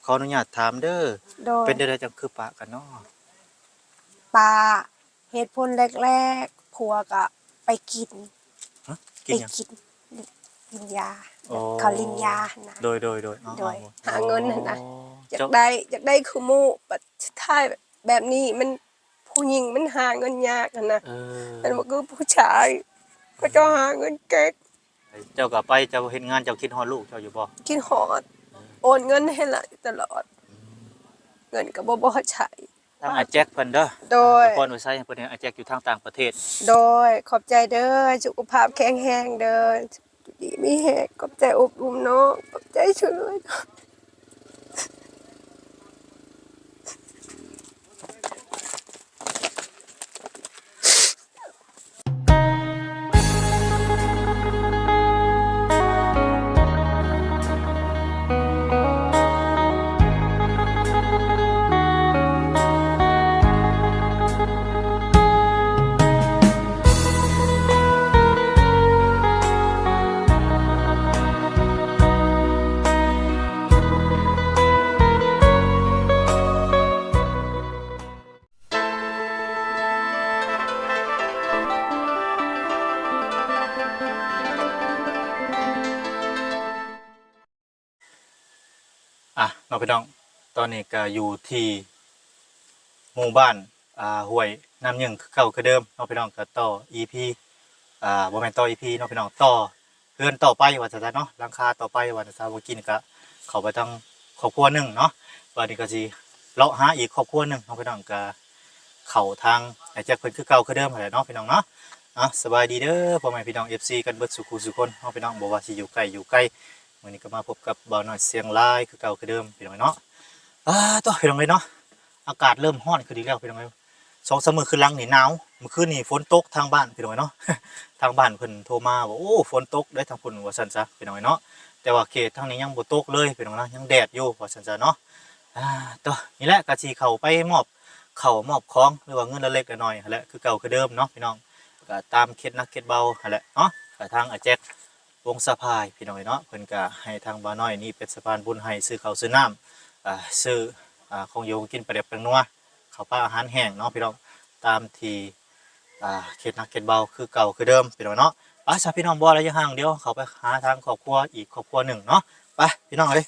ขออนุญาตถามเด้อโดยเป็นได้จังคือปะกันเนาะปลาเหตุผลแรกๆผัวก็ไปกินฮะกิไปนหยังกินลินยาโอ้เขาลินยานะโดยโดยหาเงินน่ะนะอยากเจ้าได้คือหมู่บัดสุดท้ายแบบนี้มันผู้หญิงมันหาเงินยากนะมันบ่คือผู้ชายก็จะหาเงินเก่งเจ้าก็ไปเจ้าเฮ็ดงานเจ้าคิดฮอดลูกเจ้าอยู่บ่คิดฮอดโอนเงินให้หลานตลอดเงินก็บ่ใช้ ทางอาแจ็คเพิ่นเด้อโดยก่อนไว้ใช้เพิ่นอาแจ็คอยู่ทางต่างประเทศโดยขอบใจเด้อสุขภาพแข็งแรงเด้อดีมีแฮงขอบใจอบอุ่มน้องขอบใจช่วยเลยน้องพี่น้องตอนนี้ก็อยู่ที่หมู่บ้านห้วยน้ำยังคือเก่าคือเดิมน้องพี่น้องก็ต่อ EP บ่แม่นต่อ EP น้องพี่น้องต่อเฮือนต่อไปว่าจะเนาะหลังคาต่อไปว่าจะบ่กินก็เข้าไปทางครอบครัวหนึงเนาะบัดนี้ก็สิเลาะหาอีกครอบครัวหนึงน้องพี่น้องก็เข้าทางไอ้แจ็คเพิ่นคือเก่าคือเดิมนั่นแหละเนาะพี่น้องเนาะสบายดีเด้อพ่อแม่พี่น้อง FC กันเบิดสุขุสุคนน้องพี่น้องบ่ว่าสิอยู่ไกลอยู่ไกลมื้อนี้ก็มาพบกับบ่าวน้อยเสียงลายคือเก่าคือเดิมพี่น้องเนาะตัวพี่น้องเอ้ยเนาะอากาศเริ่มร้อนขึ้นอีกแล้วพี่น้องเอ้ย2-3 มื้อคืนหลังนี่หนาวเมื่อคืนนี่ฝนตกทางบ้านพี่น้องเอ้ยเนาะ ทางบ้านเพิ่นโทรมาบอกโอ้ฝนตกได้ทางพุ่นว่าซั่นซะพี่น้องเอ้ยเนาะแต่ว่าเขตทางนี้ยังบ่ตกเลยพี่น้องเนาะยังแดดอยู่ว่าซั่นซะเนาะตัวนี่แหละก็สิเข้าไปมอบข้าวมอบของหรือว่าเงินเล็กๆน้อยๆนั่นแหละคือเก่าคือเดิมเนาะพี่น้องก็ตามเคล็ดนักเคล็ดเบานั่นแหละเนาะก็ทางอาแจ็ควงสะพายพี่น้องเอ้ยเนาะเพิ่นก็ให้ทางบ่าวน้อยนี่เป็นสะพานบุญให้ซื้อข้าวซื้อน้ำซื้อของอยู่กินประเดบประนัวข้าวปลาอาหารแห้งเนาะพี่น้องตามที่เขตนักเขตเบาคือเก่าคือเดิมพี่น้องเนาะสาพี่น้องบ่อะไรยังห่างเดียวเขาไปหาทางครอบครัวอีกครอบครัวหนึ่งเนาะไปพี่น้องเลย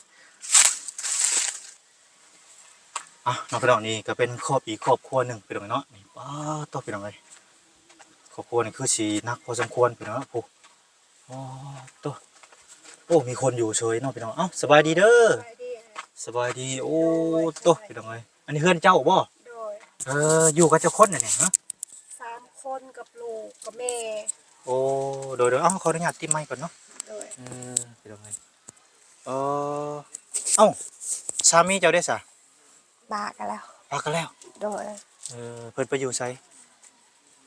น้องพี่น้องนี่ก็เป็นอีกครอบครัวหนึ่งพี่น้องเนาะนี่ตัวพี่น้องเลยครอบครัวนี่คือสีนักพอสมควรพี่น้องเนาะตัวโอ้มีคนอยู่เฉยเนาะพี่น้องสบายดีเด้อสบายดีโอ้ตัวพี่น้องเลยอันนี้เพื่อนเจ้าบ่อยู่กับเจ้าคนเนี่ยฮะ3 คนกับลูกกับแม่โอ้โดยขออนุญาตติดไมค์ก่อนเนาะพี่น้องเลยสามีเจ้าได้ซะบากันแล้วโดยเพิ่นไปอยู่ไส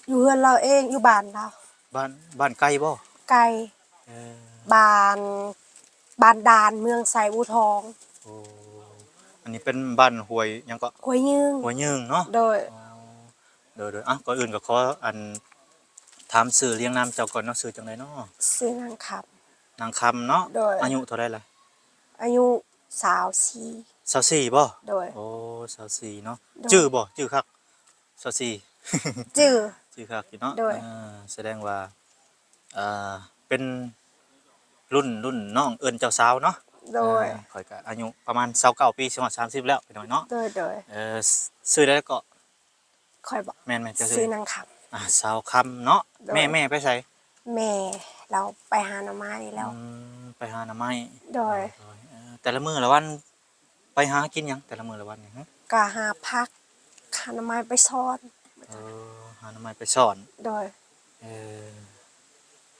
อยู่เฮือนเราเองอยู่บ้านเราบ้านไกลบ่ไกลบ้านดานเมืองไสบูทองโอ้อันนี้เป็นบ้านห้วยหยังก็ห้วยยึงเนาะโดยก่อนอื่นก็ขอถามชื่อเรียงนามเจ้าก่อนเนาะชื่อจังไดเนาะชื่อนางคำเนาะอายุเท่าใดล่ะอายุ24บ่โดยโอ้24เนาะชื่อบ่ชื่อคัก24ชื่อคักอยู่เนาะแสดงว่าเป็นรุ่นน้องเอิ้นเจ้าสาวเนาะโดยข่อยก็อายุประมาณ29ปีสิฮอด30แล้วพี่น้อยเนาะโดยชื่อได้ก็ค่อยบอกแม่นๆจะชื่อนางคำสาวคำเนาะแม่ไปไสแม่เราไปหาหน่อไม้แล้วไปหาหน่อไม้โดยแต่ละมื้อละวันไปหากินหยังแต่ละมื้อละวันนี่ฮะก็หาผักหาหน่อไม้ไปซ่อนหาหน่อไม้ไปซ่อนโดย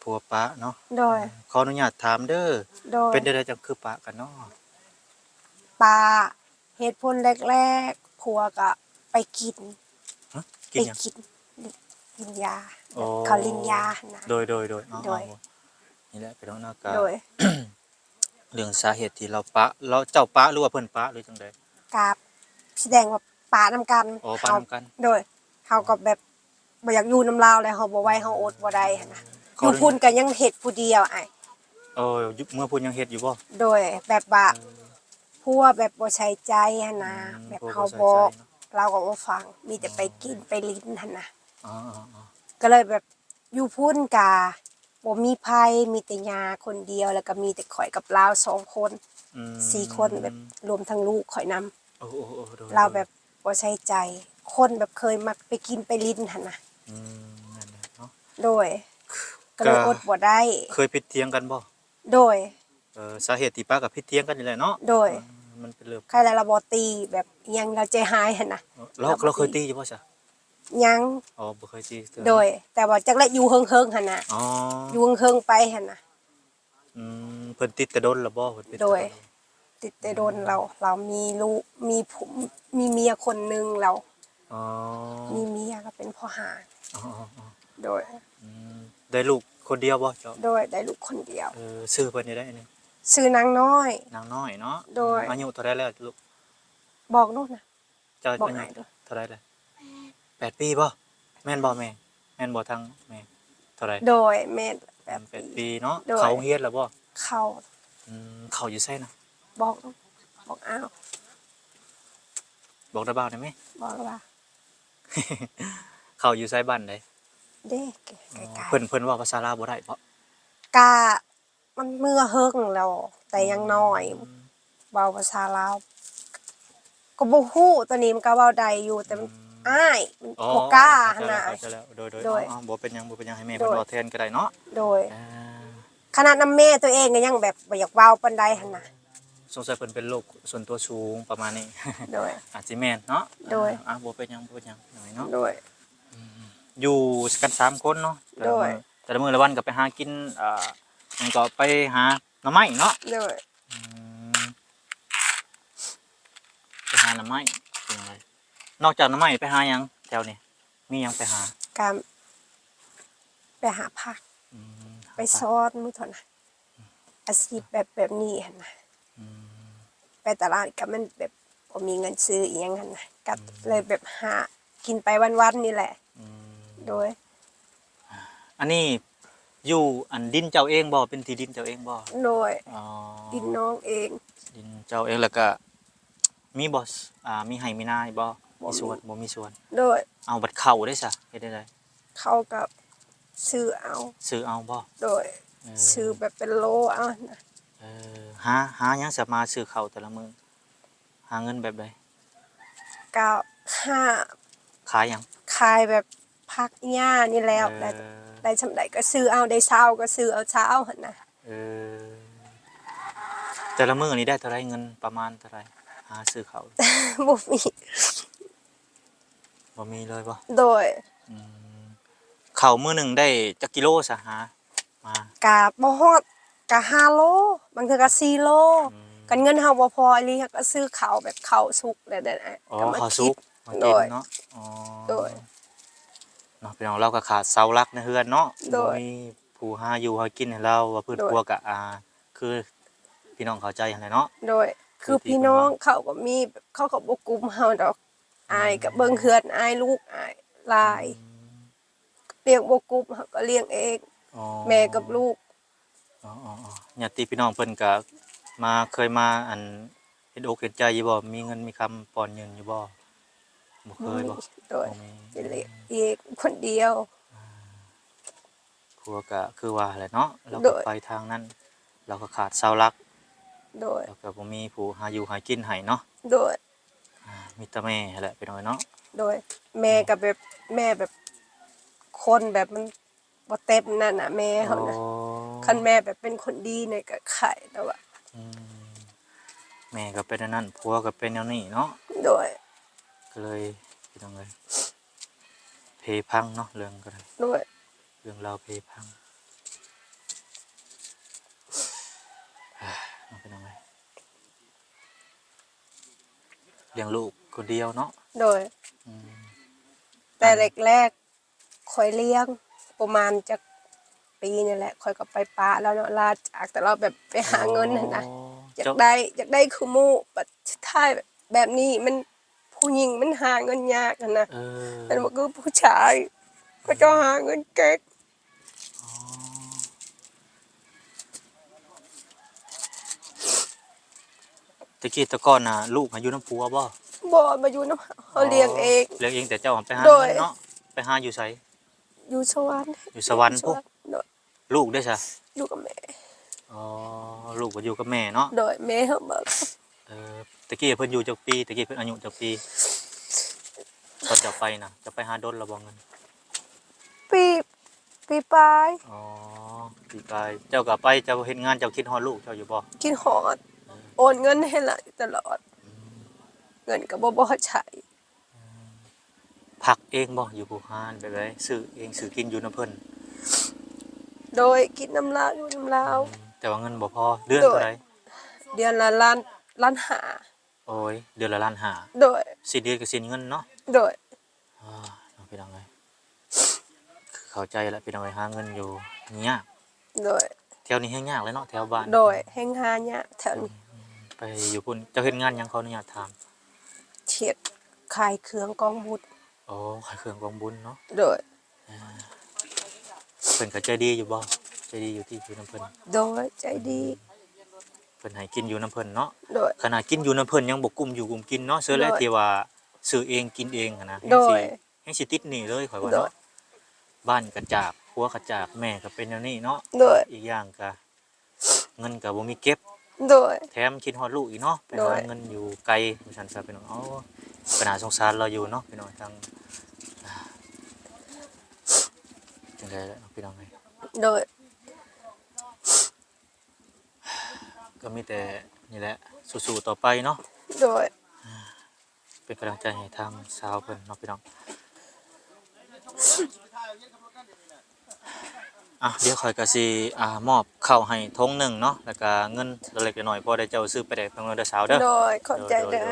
ผัวปะเนาะโดยขออนุญาตถามเด้อเป็นได้จังคือปะกันเนาะปลาเหตุผลแรกๆผัวก็ไปกินลินยาเขาลินยานะโดยนี่แหละพี่น้องนะก็เรื่องสาเหตุที่เราเจ้าปะหรือว่าเพิ่นปะหรือจังได๋กับแสดงว่าปะนำกันปะนำกันโดยเฮาก็แบบบ่อยากอยู่นำลาวแล้วเฮาบ่ไหวเฮาอดบ่ได้หั่นนะอยู่พุ่นก็ยังเฮ็ดผู้เดียวอ้ายเมื่อพุ่นยังเฮ็ดอยู่บ่โดยแบบว่า พัวแบบบ่ใช้ใจหั่นนะแบบ พวก เฮา บ่ใส่ บอ ใจ ก เนาะ เราก็บ่ฟังมีแต่ไปกินไปลิ้นหั่นนะ อ๋อ ก็เลยแบบอยู่พุ่นกะบ่มีไผมีแต่ยาคนเดียวแล้วก็มีแต่ข่อยกับลาว2คนๆอืม 4คนแบบรวมทั้งลูกข่อยนำ โอ้ๆๆโดย เราแบบบ่ใช้ใจ คนแบบเคยมักไปกินไปลิ้นหั่นน่ะ อืมนั่นแหละเนาะ โดย ก็เลยอดบ่ได้ เคยผิดเถียงกันบ่ โดย สาเหตุที่ป้ากับผิดเถียงกันนี่แหละเนาะ โดย มันเป็นเรื่อง ใครแล้วเราบ่ตีแบบอิหยังเราใจหายหั่นน่ะ เราเคยตีอยู่บ่ซะ ยัง อ๋อบ่เคยตีเทื่อ โดย แต่ว่าจักละอยู่เฮิงๆหั่นน่ะ อ๋อ อยู่เฮิงๆไปหั่นน่ะ เพิ่นติดแต่ดนแล้วบ่เพิ่นติด โด แต่ ย ดน ติดแต่โดนเรามีลูกมีผมมีเมียคนหนึงเรา อ๋อ มีเมียก็เป็นพ่อหาร อ๋อ โดย ได้ลูกคนเดียวบ่เจ้า โดยได้ลูกคนเดียว ชื่อเพิ่นนี่ได้อันนี้ ชื่อนางน้อย นางน้อยเนาะ โดย อายุเท่าใดแล้วลูก บอกลูกนะ เจ้า บอก อายุ หายด้วย เท่าใดแล้ว8 ปีบ่แม่นบ่แม่แม่นบ่ทางแม่เท่าใด โดยแม่แบบ 8 ปีเนาะ โดย เขาโรงเรียนแล้วบ่ เขา เขาอยู่ไสนะ บอกลูกบอกอ้าว บอกได้บ้างได้ไหม บอกว่า เขาอยู่ไสบ้านใด เด็กไกล เพิ่นเว่าภาษาลาวบ่ได้เพราะ ๆกะมันเมื่อเฮิงแล้ว แต่ยังน้อยเบาภาษาลาวก็บ่ฮู้ตัวนี้มันก็เว้าได้อยู่แต่มันอ้ายมันบ่กล้าหั่นน่ะ เข้าใจแล้วโดย โดย บ่เป็นหยังบ่เป็นหยังให้แม่ โด เพิ่น ย เว้าแทนก็ได้เนาะ โดย อ่า ขนาดนำแม่ตัวเองก็ยังแบบบ่อยากเว้าปานใดหั่นน่ะ สงสัยเพิ่นเป็นโรคส่วนตัวสูงประมาณนี้ โดย อาจสิแม่นเนาะ โดย บ่เป็นหยังบ่เป็นหยังหน่อยเนาะ โดย อยู่กัน3คนเนาะ โดย แต่ละมื้อละวันก็ไปหากินหยังก็ไปหาหน่อไม้เนาะ โดย อืมไปหาหน่อไม้เป็นไงนอกจากหน่อไม้ไปหาหยังแถวนี้มีหยังไปหา การไปหาผัก อืม ไปซ่อนมื้อเท่านั้นอาชีพแบบนี้หั่นน่ะ อืม ไปตลาดก็มันแบบบ่มีเงินซื้ออีหยังหั่นน่ะก็เลยแบบหากินไปวันๆนี่แหละ อืม โดย อันนี้อยู่อันดินเจ้าเองบ่เป็นที่ดินเจ้าเองบ่ โดย อ๋อ ดินน้องเอง ดินเจ้าเองแล้วก็มีบ่มีไร่มีนาอยู่บ่ บ่มี มีสวนบ่มีสวน โดย เอาบัดเข้าได้ซะเฮ็ดได้ได เขาก็ซื้อเอา ซื้อเอาบ่ โดยซื้อแบบเป็นโลเอานะ หาหยังสามารถซื้อข้าวแต่ละมื้อหาเงินแบบใด ก็ค่า ขายหยัง ขายแบบผักหญ้านี่แล้วได้ชำาใดก็ซื้อเอาได้เช้าก็ซื้อเอาเช้าหั่นน่ะ เออแต่ละมื้อนี้ได้เท่าไรเงินประมาณเท่าไรหาซื้อข้าว บ่มี บ่มีเลยบ่ โดย อืมข้าวมื้อหนึงได้จักกิโลซะหามา ก็บ่ฮอดก็5โลบางเทื่อก็4โลกันเงินเฮาบ่พออีหลีเฮาก็ซื้อข้าวแบบข้าวสุกแล้วได้ อ๋อ ก็มา ข้าว คิ สุ ด กมา โด กิน ย เนาะอ๋อ โดย เนาะพี่น้องเราก็ขาดเสาหลักในเฮือนเนาะ โดย บ่มีผู้หาอยู่หากินให้เราว่าพื้น โดย ครัวก็คือพี่น้องเข้าใจหั่นแหละเนาะ โดย คือพี่น้องเขาก็มีแบบเขาก็บ่กุมเฮาดอกอายก็เบิ่งเฮือนอายลูกอายหลายเลี้ยงบ่กุมเฮาก็เลี้ยงเอง อ๋อ แม่กับลูก อ๋อญาติพี่น้องเพิ่นก็เคยมาอันเห็นอกเห็นใจอยู่บ่มีเงินมีคำปอนเงินอยู่บ่บ่เคยบ่ โดย บ่มี เป็นเลี้ยงเองคนเดียว ครัวก็คือว่าแหละเนาะเรา โด ก็ ย ไปทางนั้นเราก็ขาดเสาหลัก โดย แล้วก็บ่มีผู้หาอยู่หากินให้เนาะ โดย มีแต่แม่แหละพี่น้องเนาะ โดยแม่กับแบบแม่แบบคนแบบมันบ่เต็มนั่นน่ะแม่เฮานะคันแม่แบบเป็นคนดีเนี่ยก็ไข่แต่ว่า อืมแม่ก็เป็นอันนั้นผัวก็เป็นแนวนี้เนาะ โดย ก็เลยพี่น้องเลยเพพังเนาะเรื่องก็ได้ โดย เรื่องเราวเพพังน้องพี่น้องเลยเลี้ยงลูกคนเดียวเนาะ โดย อืม แต่แรกๆข่อยเลี้ยงประมาณจักปีนี่แหละข่อยก็ไปปะแล้วเนาะลาจากแต่เราแบบไปหาเงินนั่นน่ะ อ๋อ อยาก เจ้า ได้คือหมู่ปัดท้ายแบบนี้มันผู้หญิงมันหาเงินยากนั่นน่ะ เออ มันบ่คือผู้ชายก็จะหาเงินเก่ง อ๋อ ตะกี้แตะก่อนน่ะลูกหาอยู่น้ำผัวบ่ บ่มาอยู่นำเฮาเลี้ยงเอง เลี้ยงเองแต่เจ้าไปหา โดย เงินเนาะไปหาอยู่ไส อยู่สวรรค์ อยู่สวรรค์พุ โดย ลูกได้ซะ อยู่กับแม่ อ๋อลูกก็อยู่กับแม่เนาะ โดยแม่เฮาบอก ตะกี้เพิ่นอยู่จักปีตะกี้เพิ่นอายุจักปีตอนจะไปน่ะจะไปหาดนแล้วบ่เงิน ปีปลาย อ๋อปีกายเจ้าก็ไปเจ้าเฮ็ดงานเจ้าคิดฮอดลูกเจ้าอยู่บ่ กินฮอดโอนเงินให้หลานตลอด เงินก็บ่ใช้ ผักเองบ่อยู่ผู้หานแบบใดซื้อเองซื้อกินอยู่นํเพิ่น โดยกินน้ำลาวอยู่น้ำลาว แต่ว่าเงินบ่พอเดือนเท่าไหร่ เดือนละล้านหา โอ้ยเดือนละล้านห้า โดย สิ้นเดือนก็สิ้นเงินเนาะ โดย น้องพี่น้องเอ้ยเข้าใจแล้วพี่น้องเอ้ยหาเงินอยู่ยาก โดย แถวนี้แฮงยากเลยเนาะแถวบ้าน โดยแห่งหาเนี่ยแถวนี้ ไปอยู่พุ่นเจ้าเฮ็ดงานหยังขออนุญาตถาม เฉียดขายเครื่องกองบุตร โอ้ขายเครื่องกองบุญเนาะ โดย เพิ่นก็ใจดีอยู่บ่ใจดีอยู่ที่อยู่น้ำเพิ่น โดยใจดี เพิ่นให้กินอยู่น้ำเพิ่นเนาะ โดย ขนาดกินอยู่น้ำเพิ่นยังบ่กุ้มอยู่กุ้มกินเนาะเสือแล โดย ที่ว่าซื้อเองกินเองหั้นนะ โดย แฮงสิติดหนี้เลยข่อยว่า โด เนาะ ย บ้านก็จากผัวก็จากแม่ก็เป็นแนวนี้เนาะ โดย อีกอย่างก็เงินก็บ่มีเก็บ โดย แถมคิดฮอดลูกอีกเนาะไป โด หาย เงินอยู่ไกลว่าซั่นซะพี่น้องก็น่าสงสารเราอยู่เนาะพี่น้องทางจังได๋ล่ะพี่น้องเอ้ย โดย ก็มีแต่นี่แหละสู้ๆต่อไปเนาะ โดย เป็นกำลังใจให้ทางสาวเพิ่นเนาะพี่น้องเดี๋ยวข่อยก็สิมอบข้าวให้ทงหนึ่งเนาะแล้วก็เงินเล็กๆน้อยๆพอได้เจ้าซื้อไปได้เพิ่นเด้อสาวเด้อ โดยขอบใจเด้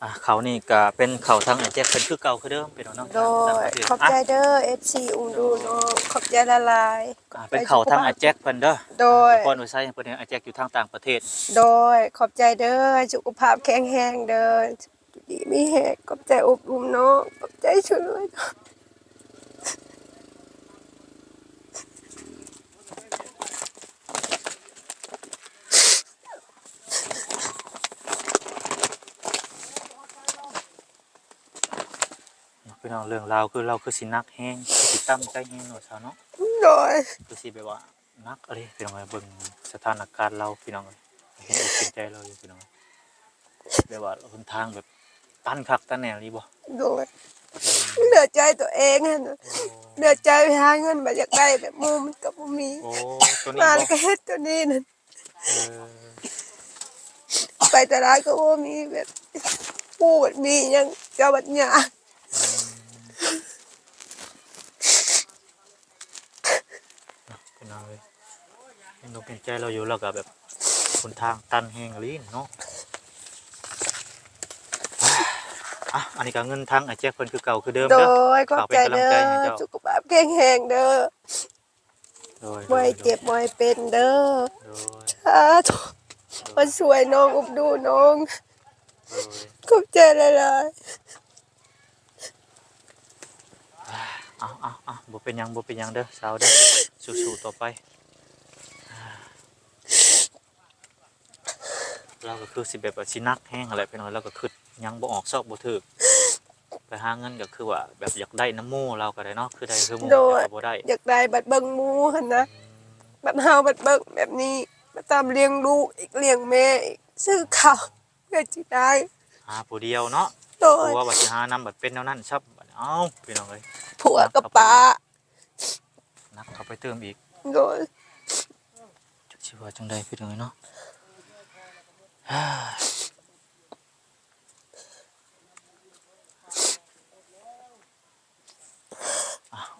อ ข้าวนี่ก็เป็นข้าวทางไอ้แจ็คเพิ่นคือเก่าคือเดิมพี่น้องเนาะ โดยขอบใจเด้อ FC อุ้มดูน้องขอบใจละลาย เป็นข้าวทางไอ้แจ็คเพิ่นเด้อ โดย ก่อนไว้ใช้เพิ่นให้ไอ้แจ็คอยู่ทางต่างประเทศ โดยขอบใจเด้อสุขภาพแข็งแรงเด้อดีมีแฮกขอบใจอบอุ่มเนาะขอบใจช่วยเนาะ พี่น้องเรื่องราวคือเราคือสินักแฮงคือสิตั้งใจแฮงเนาะสาวเนาะ โดย คือสิแบบว่านักอะไรพี่น้องเอ้ยเบิ่งสถานการณ์เราพี่น้องเอ้ยเห็นอกเห็นใจเราอยู่พี่น้องแบบว่าหนทางแบบตันคักตันแหน่นี่บ่ โดยเหลือใจตัวเองอะนะเหลือใจไปหาเงินมาอยากได้แบบหมูมันก็บ่มี โอ้ตัวนี้ มา บ่ แล้วก็เฮ็ดตัวนี้นั่น เออ ไปตลาดก็บ่มีแบบปูบัดมีหยังเจ้าบัดหยา พี่น้องเอ้ยเห็นอกเห็นใจเราอยู่แล้วก็แบบหนทางตันแฮงอีหลีเนาะอันนี้ก็เงินทางไอ้แจ็คเพิ่นคือเก่าคือเดิม โด เด้อย ขอบใจเด้อสุขภาพแข็งแรงเด้อ โดย บ่ให้เจ็บบ่ให้เป็นเด้อ โดย สาธุมาช่วยน้องอุบดูน้อง โดย ขอบใจหลาย บ่เป็นหยังบ่เป็นหยังเด้อสาวเด้อสู้ๆต่อไปเราก็คือสิแบบว่าสินักแฮงอะไรไปหน่อยเราก็คิดหยังบ่ออกซอกบ่ถูกไปหาเงินก็คือว่าแบบอยากได้น้ำหมู่เราก็ได้เนาะคือได้คือหมู่แต่ก็บ่ได้ ๆอยากได้บัดเบิ่งหมูหั่นนะบัดเฮาบัดเบิ่งแบบนี้มาตามเลี้ยงลูกอีกเลี้ยงแม่อีกซื้อข้าวเพื่อสิได้ หาผู้เดียวเนาะ โดย ผัวว่าสิหานำบัดเป็นแนวนั้นซับบัดเอ้าพี่น้องเอ้ย ผัวกับป้า นักเข้าไปเติมอีก โดย จักสิว่าจังได๋พี่น้องเอ้ยเนาะ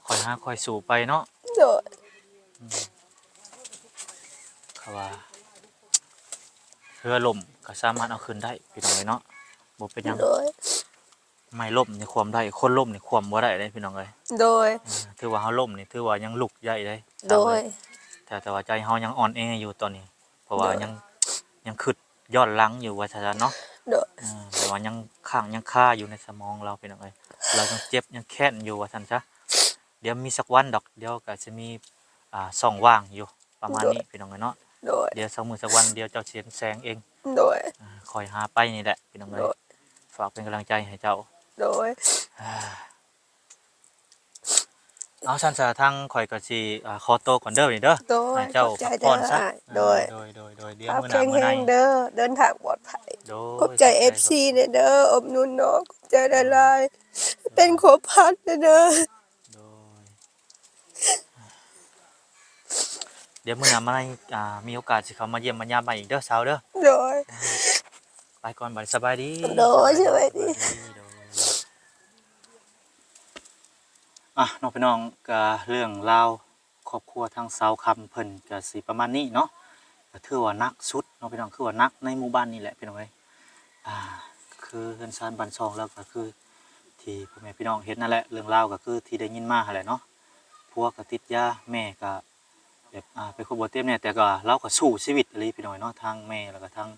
ค่อยหาค่อยสู่ไปเนาะ โดย เขาว่าเรือล่มก็สามารถเอาคืนได้พี่น้องเอ้ยเนาะบ่เป็นหยัง โดย ไม่ล่มนี่ความได้คนล่มนี่ความบ่ได้เด้พี่น้องเอ้ย โดย ถือว่าเฮาล่มนี่ถือว่ายังลุกใหญ่ได้ โดย แต่ว่าใจเฮายังอ่อนแออยู่ตอนนี้ เพราะว่า โดย ยังคิดย้อนหลังอยู่ว่าซั่นเนาะ โดย แต่ว่ายังค้างยังคาอยู่ในสมองเราพี่น้องเอ้ยเรายังเจ็บยังแค้นอยู่ว่าซั่นซะเดี๋ยวมีสักวันดอกเดี๋ยวก็จะมีช่องว่างอยู่ประมาณนี้พี่น้องเอ้ยเนาะ โดย เดี๋ยวสักมื้อสักวันเดี๋ยวเจ้าสิเห็นแสงเอง โดย คอยหาไปนี่แหละพี่น้องเอ้ โด ย ย ฝากเป็นกำลังใจให้เจ้า โดย เอาซั่นซะทางข่อยก็สิขอตัวก่อนเด้อนี่เด้อ โดย ให้เจ้า ขอบใจ พักผ่อนซะ โดย โดยเดี๋ยว ครับ มื้อห แข็ น้าง มื้อ แร ใน งเด้อเดินทางปลอดภัย โดย ขอบใจ FC เนี่ยเด้ออบนุนเนาะขอบใจหลายๆเป็นขบพัดเด้อ โดยเดี๋ยวมื้อหน้ามื้อในมีโอกาสสิเข้ามาเยี่ยมมายามใหม่อีกเด้อสาวเด้อ โดย ไปก่อนบัดสบายดี โดยสบายดี โดยน้องพี่น้องก็เรื่องราวครอบครัวทางสาวคำเพิ่นก็สิประมาณนี้เนาะก็ถือว่านักสุดน้องพี่น้องคือว่านักในหมู่บ้านนี่แหละพี่น้องเอ้ยคือเฮือนซานบ้านซองแล้วก็คือที่พ่อแม่พี่น้องเห็นนั่นแหละเรื่องราวก็คือที่ได้ยินมาหั่นแหละเนาะผัวก็ติดยาแม่ก็แบบเป็นคนบ่เต็มเนี่ยแต่ก็เราก็สู้ชีวิตอีหลีพี่น้องเนาะทางแม่แล้วก็ทาง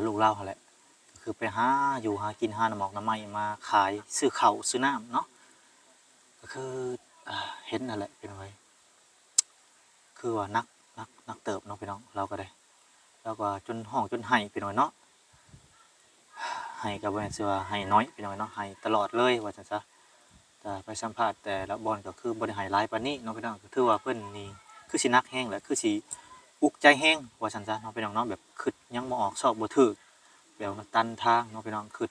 ลูกเราหั่นแหละก็คือไปหาอยู่หากินหาน้ำหมอกน้ำไม้มาขายซื้อข้าวซื้อน้ำเนาะก็คือเห็นนั่นแหละพี่น้องเอ้ยคือว่านักเติบเนาะพี่น้องเราก็ได้แล้วก็จนห้องจนไห้พี่น้องเนาะไห้ก็บ่แม่นสิว่าไห้น้อยพี่น้องเนาะไห้ตลอดเลยว่าจังซะแต่ไปสัมภาษณ์แต่ละบ่อนก็คือบ่ได้ไห้หลายปานนี้เนาะพี่น้องก็ถือว่าเพิ่นนี่คือสินักแฮงแหละคือสิอุกใจแฮงว่าซั่นซะเนาะพี่น้องเนาะแบบคิดยังบ่ออกซอกบ่ถูกแบบมันตันทางเนาะพี่น้องคิด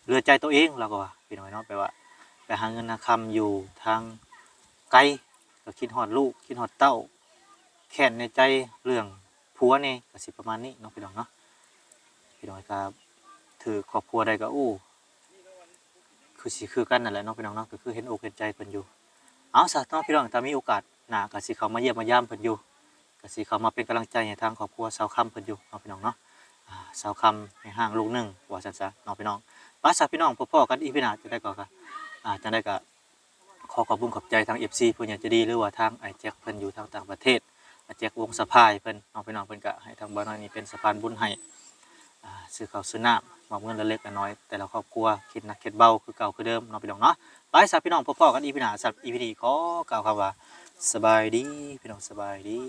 เหลือใจตัวเองแล้วก็ว่าพี่น้องเนาะแปลว่าไปหาเงินหาคำอยู่ทางไกลก็คิดฮอดลูกคิดฮอดเต้าแค้นในใจเรื่องผัวนี่ก็สิประมาณนี้เนาะพี่น้องเนาะพี่น้องก็ถือครอบครัวใดก็คือสิคือกันนั่นแหละเนาะพี่น้องเนาะก็คือเห็นอกเห็นใจเพิ่นอยู่เอาซะเนาะพี่น้องถ้ามีโอกาสหน้าก็สิเข้ามาเยี่ยมมายามเพิ่นอยู่ก็สิเข้ามาเป็นกำลังใจให้ทางครอบครัวสาวคำเพิ่นอยู่เนาะพี่น้องเนาะสาวคำให้ห่างลูกหนึงว่าซั่นซะเนาะพี่น้องป้าซะพี่น้องพอๆกันอีกพี่น้าจะได้ก็จังได้ก็ขอขอบคุณขอบใจทาง FC ผู้ใหญ่ใจดีหรือว่าทางไอ้แจ็คเพิ่นอยู่ทางต่างประเทศไอ้แจ็ควงสะพายเพิ่นเนาะพี่น้องเพิ่นก็ให้ทางบ้านน้อยนี่เป็นสะพานบุญให้ซื้อข้าวซื้อน้ำมอบเงินเล็กๆน้อยๆแต่ละครอบครัวคิดหนักคิดเบาคือเก่าคือเดิมเนาะพี่น้องเนาะไปซะพี่น้องพอๆกันอีกพี่น้าสับอีพีนี้ขอกล่าวคำว่าสบายดีพี่น้องสบายดี